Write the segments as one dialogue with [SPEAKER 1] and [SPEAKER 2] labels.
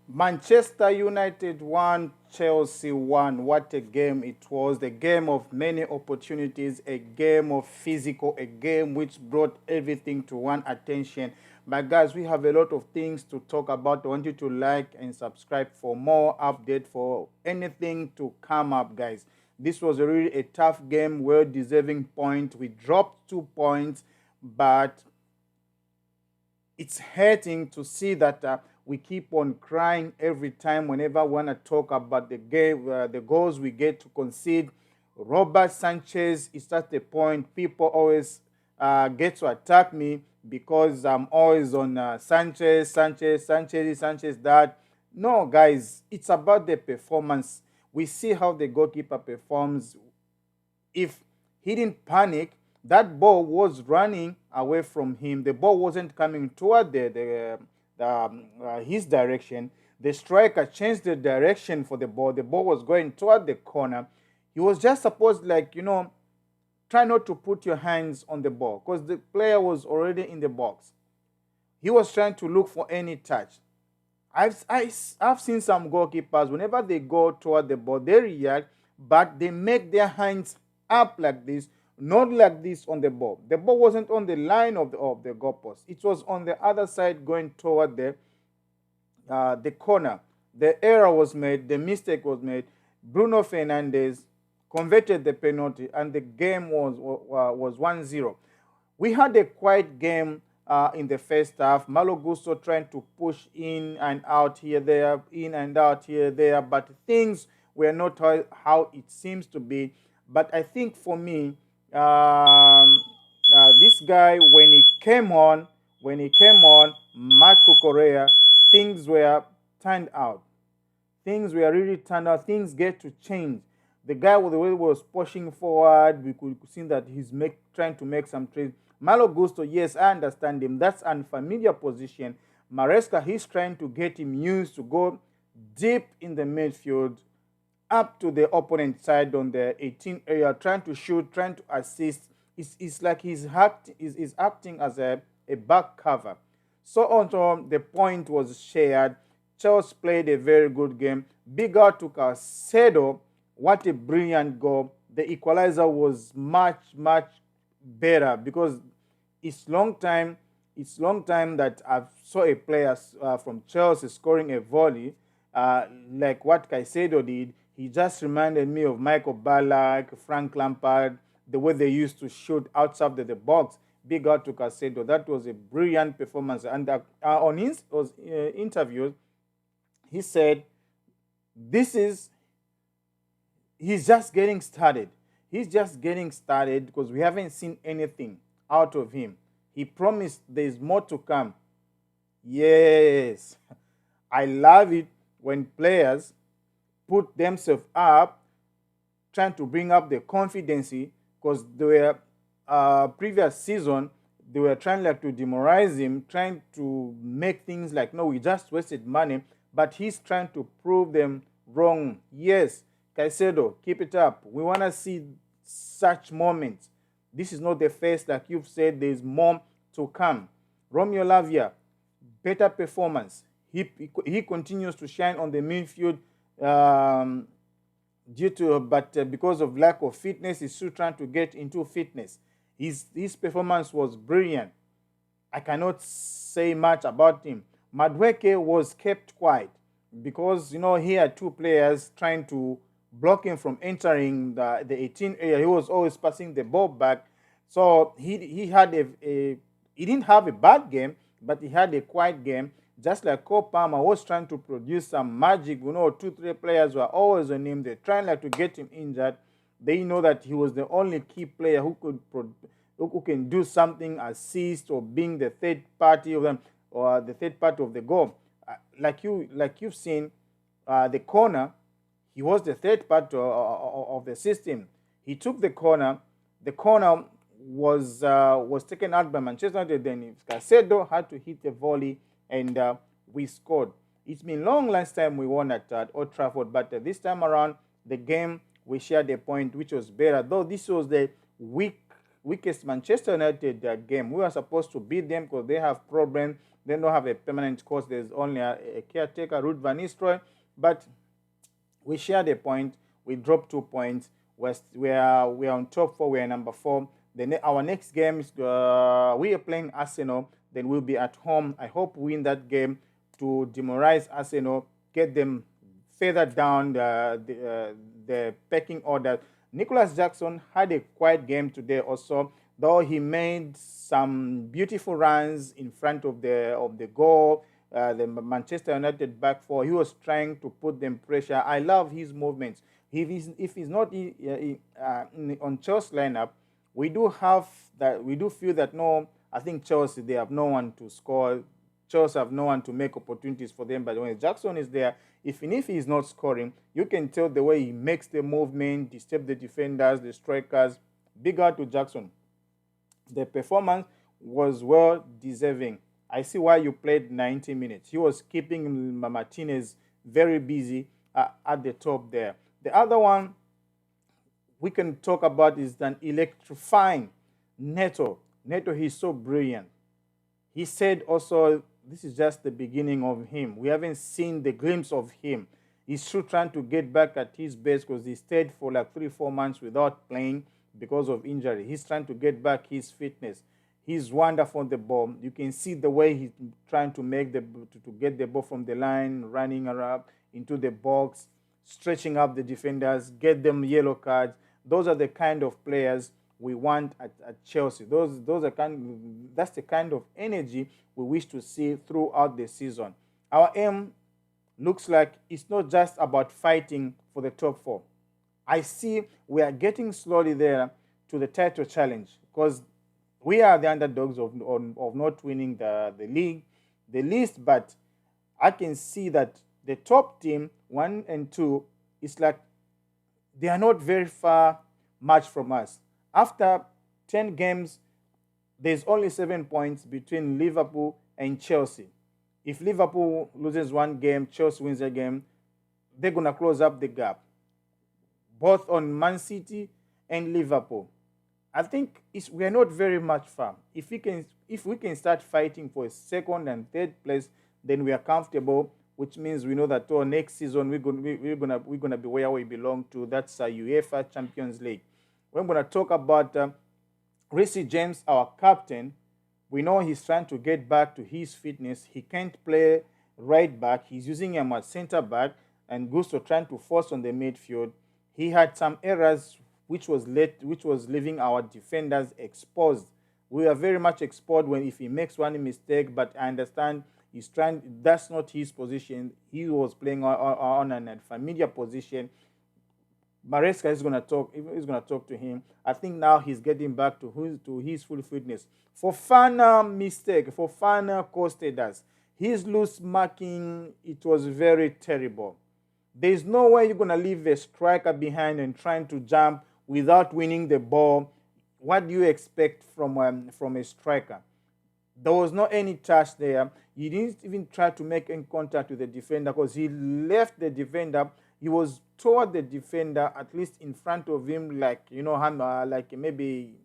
[SPEAKER 1] Manchester United won, Chelsea won. What a game it was. The game of many opportunities, a game of physical, a game which brought everything to one attention. But guys, we have a lot of things to talk about. I want you to like and subscribe for more update for anything to come up, guys. This was really a tough game, well deserving point. We dropped 2 points, but it's hurting to see that we keep on crying every time whenever we want to talk about the game, the goals we get to concede. Robert Sanchez is at the point people always get to attack me because I'm always on Sanchez, that. No, guys, it's about the performance. We see how the goalkeeper performs. If he didn't panic, that ball was running away from him. The ball wasn't coming toward his direction. The striker changed the direction for the ball. The ball was going toward the corner. He was just supposed, like, try not to put your hands on the ball because the player was already in the box. He was trying to look for any touch. I've seen some goalkeepers, whenever they go toward the ball, they react, but they make their hands up like this, not like this on the ball. The ball wasn't on the line of the goalpost. It was on the other side going toward the corner. The error was made, the mistake was made. Bruno Fernandes converted the penalty, and the game was 1-0. We had a quiet game in the first half. Malo Gusto trying to push in and out here, there, in and out here, there, but things were not how it seems to be. But I think for me, this guy, when he came on, Marco Correa, things were turned out. Things were really turned out. Things get to change. The guy with the way he was pushing forward, we could see that he's trying to make some trades. Malo Gusto, yes, I understand him. That's an unfamiliar position. Maresca, he's trying to get him used to go deep in the midfield, up to the opponent side on the 18 area, trying to shoot, trying to assist. It's like he's acting as a back cover. So on, the point was shared. Chelsea played a very good game. Big out to Caicedo. What a brilliant goal. The equalizer was much, much better because it's long time that I've saw a player from Chelsea scoring a volley like what Caicedo did. He just reminded me of Michael Ballack, Frank Lampard, the way they used to shoot outside the box. Big out to Caicedo. That was a brilliant performance. And on his interviews, he said, "This is he's just getting started. He's just getting started because we haven't seen anything out of him. He promised there's more to come." Yes, I love it when players put themselves up, trying to bring up the confidence because they were previous season they were trying like to demoralize him, trying to make things like, no, we just wasted money, but he's trying to prove them wrong. Yes, Caicedo, keep it up. We want to see such moments. This is not the first, like you've said, there's more to come. Romeo Lavia, better performance. He continues to shine on the midfield but because of lack of fitness, he's still trying to get into fitness. His performance was brilliant. I cannot say much about him. Madueke was kept quiet because he had two players trying to block him from entering the 18 area. He was always passing the ball back. So he had he didn't have a bad game, but he had a quiet game. Just like Cole Palmer was trying to produce some magic. 2, 3 players were always on him. They're trying like to get him injured. They know that he was the only key player who can do something, assist or being the third party of them or the third part of the goal. You've seen the corner. He was the third part of the system. He took the corner. The corner was taken out by Manchester United. Then Caicedo had to hit a volley, and we scored. It's been long last time we won at Old Trafford, but this time around, the game we shared a point which was better. Though this was the week weakest Manchester United game. We were supposed to beat them because they have problems. They don't have a permanent coach. There's only a caretaker, Ruud van Nistelrooy. But we shared a point. We dropped 2 points. We are on top four. We are number four. Our next game is we are playing Arsenal. Then we'll be at home. I hope we win that game to demoralize Arsenal, get them further down the pecking order. Nicholas Jackson had a quiet game today also, though he made some beautiful runs in front of the goal. The Manchester United back four, he was trying to put them pressure. I love his movements. If he's not on Chelsea lineup, we do have that. We do feel that no, I think Chelsea, they have no one to score. Chelsea have no one to make opportunities for them. But when Jackson is there, even if he's not scoring, you can tell the way he makes the movement, disturb the defenders, the strikers. Big out to Jackson. The performance was well deserving. I see why you played 90 minutes. He was keeping Martinez very busy at the top there. The other one we can talk about is an electrifying Neto. Neto, he's so brilliant. He said also, this is just the beginning of him. We haven't seen the glimpse of him. He's still trying to get back at his best because he stayed for like 3-4 months without playing because of injury. He's trying to get back his fitness. He's wonderful on the ball. You can see the way he's trying to make to get the ball from the line, running around into the box, stretching up the defenders, get them yellow cards. Those are the kind of players we want at Chelsea. That's the kind of energy we wish to see throughout the season. Our aim looks like it's not just about fighting for the top four. I see we are getting slowly there to the title challenge because we are the underdogs of not winning the league, the least, but I can see that the top team, 1 and 2, is like they are not very far much from us. After 10 games, there's only 7 points between Liverpool and Chelsea. If Liverpool loses one game, Chelsea wins a game, they're going to close up the gap, both on Man City and Liverpool. I think we are not very much far. If we can start fighting for a second and third place, then we are comfortable, which means we know that next season we're gonna be where we belong to. That's UEFA Champions League. We're gonna talk about Reece James, our captain. We know he's trying to get back to his fitness. He can't play right back. He's using him as centre back, and Gusto trying to force on the midfield. He had some errors which was leaving our defenders exposed. We are very much exposed if he makes one mistake, but I understand he's trying. That's not his position. He was playing on an familiar position. Maresca is going to talk. He's going to talk to him. I think now he's getting back to his full fitness. Fofana mistake. Fofana costed us. His loose marking, it was very terrible. There's no way you're going to leave a striker behind and trying to jump without winning the ball. What do you expect from a striker? There was not any touch there. He didn't even try to make any contact with the defender because he left the defender. He was toward the defender, at least in front of him, like maybe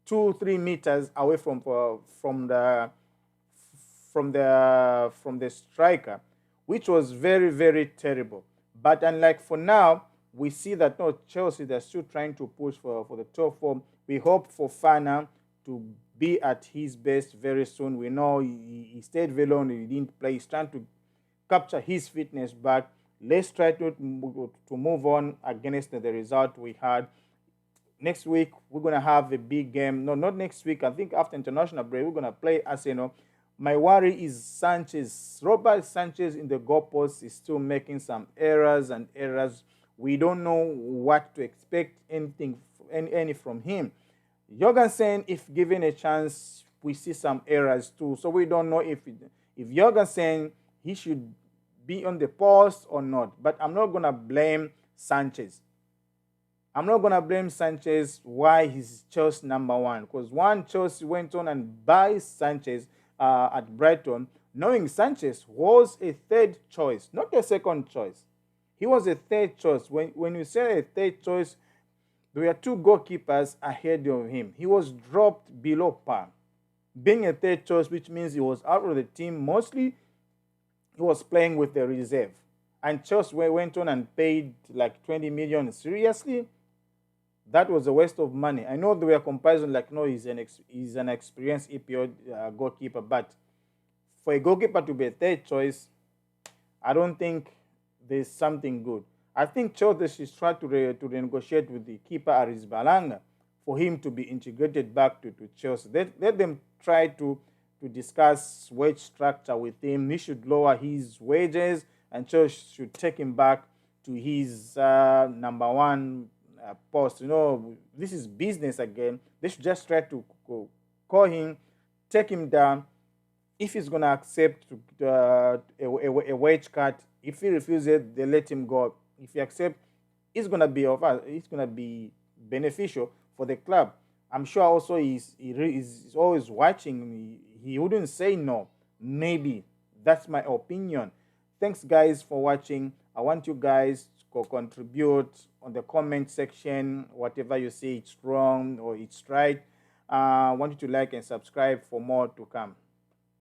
[SPEAKER 1] 2-3 meters away from the striker, which was very, very terrible. But unlike for now, we see that Chelsea, they're still trying to push for the top four. We hope for Fofana to be at his best very soon. We know he stayed very long, he didn't play. He's trying to capture his fitness back. Let's try to move on against the result we had. Next week, we're going to have a big game. No, not next week. I think after international break, we're going to play Arsenal. My worry is Sanchez. Robert Sanchez in the goalpost is still making some errors. We don't know what to expect, any from him. Jorgensen, if given a chance, we see some errors too. So we don't know if Jorgensen, he should be on the post or not. But I'm not going to blame Sanchez. Why he's Chelsea number one. Because Chelsea went on and buy Sanchez at Brighton, knowing Sanchez was a third choice, not a second choice. He was a third choice. When you say a third choice, There were two goalkeepers ahead of him. He was dropped below par. Being a third choice, which means he was out of the team, mostly he was playing with the reserve. And Chelsea went on and paid like 20 million. Seriously? That was a waste of money. I know there were comparisons like, no, he's an experienced EPO goalkeeper, but for a goalkeeper to be a third choice, I don't think there's something good. I think Chelsea should try to renegotiate with the keeper Aris Balanga for him to be integrated back to Chelsea. Let them try to discuss wage structure with him. He should lower his wages, and Chelsea should take him back to his number one post. You know, this is business again. They should just try to call him, take him down. If he's going to accept a wage cut, if he refuses, they let him go. If he accepts, it's going to be it's going to be beneficial for the club. I'm sure also he's always watching. He wouldn't say no. Maybe. That's my opinion. Thanks, guys, for watching. I want you guys to contribute on the comment section. Whatever you say, it's wrong or it's right. I want you to like and subscribe for more to come.